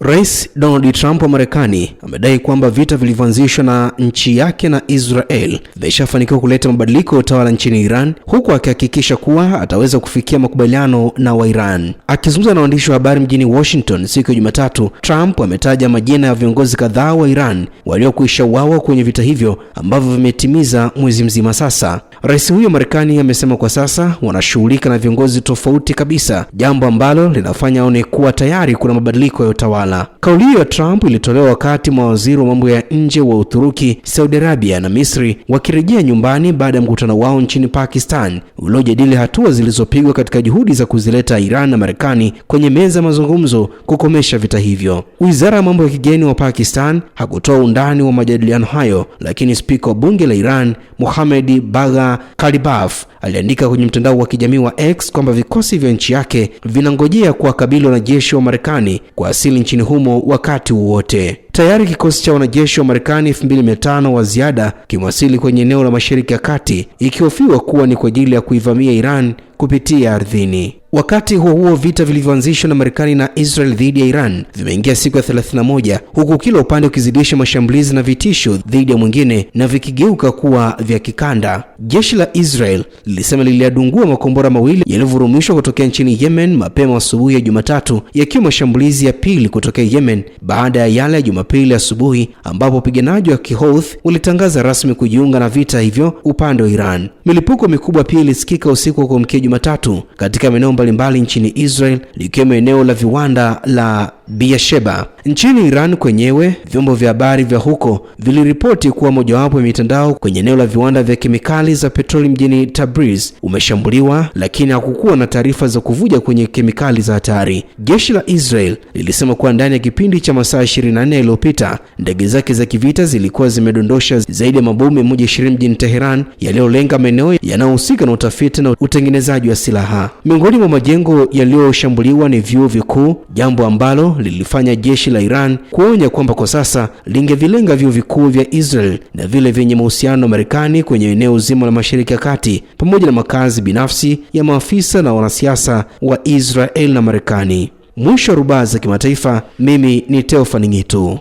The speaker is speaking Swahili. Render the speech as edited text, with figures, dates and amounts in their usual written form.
Rais Donald Trump wa Marekani amedai kwamba vita vilivyoanzishwa na nchi yake na Israel vimeshafanikiwa kuleta mabadiliko ya utawala nchini Iran, huku akihakikisha kuwa ataweza kufikia makubaliano na wa Iran. Akizungumza na waandishi wa habari mjini Washington siku ya Jumatatu, Trump ametaja majina ya viongozi kadhaa wa Iran waliokwisha uawa kwenye vita hivyo ambavyo vimetimiza mwezi mzima sasa. Rais huyo Marekani amesema kwa sasa wanashughulika na viongozi tofauti kabisa, jambo ambalo linafanya aone kuwa tayari kuna mabadiliko ya utawala. Kauli hiyo ya Trump ilitolewa wakati mawaziri wa mambo ya nje wa Uturuki, Saudi Arabia na Misri wakirejea nyumbani baada ya mkutano wao nchini Pakistan uliojadili hatua zilizopigwa katika juhudi za kuzileta Iran na Marekani kwenye meza mazungumzo kukomesha vita hivyo. Wizara ya mambo ya kigeni wa Pakistan hakutoa undani wa majadiliano hayo, lakini spika wa bunge la Iran Mohammad Bagher Ghalibaf aliandika kwenye mtandao wa kijamii wa X kwamba vikosi vya nchi yake vinangojea kuwakabili wanajeshi wa Marekani kuwasili nchini humo wakati wowote. Tayari kikosi cha wanajeshi wa Marekani 2500 wa ziada kimewasili kwenye eneo la Mashariki ya Kati, ikihofiwa kuwa ni kwa ajili ya kuivamia Iran kupitia ardhini. Wakati huo vita vilivyoanzishwa na Marekani na Israel dhidi ya Iran vimeingia siku ya 31, huku kila upande ukizidisha mashambulizi na vitisho dhidi ya mwingine na vikigeuka kuwa vya kikanda. Jeshi la Israel lilisema liliadungua makombora mawili yaliyovurumishwa kutokea nchini Yemen mapema asubuhi ya Jumatatu, yakiwa mashambulizi ya pili kutokea Yemen baada ya yale ya Jumapili asubuhi ambapo wapiganaji wa Kihouthi walitangaza rasmi kujiunga na vita hivyo upande wa Iran. Milipuko mikubwa pia ilisikika usiku wa kuamkia Jumatatu katika maeneo mbalimbali nchini Israel, likiwemo eneo la viwanda la Beersheba. Nchini Iran kwenyewe, vyombo vya habari vya huko viliripoti kuwa mojawapo ya mitandao kwenye eneo la viwanda vya kemikali za petroli mjini Tabriz umeshambuliwa, lakini hakukuwa na taarifa za kuvuja kwenye kemikali za hatari. Jeshi la Israel lilisema kuwa ndani ya kipindi cha masaa 24 yaliyopita, ndege zake za kivita zilikuwa zimedondosha zaidi ya mabomu 120 mjini Tehran yaliyolenga maeneo yanayohusika na utafiti na utengenezaji wa silaha. Miongoni mwa majengo yaliyoshambuliwa ni vyuo vikuu, jambo ambalo lilifanya jeshi la Iran kuonya kwamba kwa sasa lingevilenga vyuo vikuu vya Israel na vile vyenye mahusiano na Marekani kwenye eneo zima la Mashariki ya Kati, pamoja na makazi binafsi ya maafisa na wanasiasa wa Israel na Marekani. Mwisho wa rubaa za kimataifa, mimi ni Theophany Ngitu.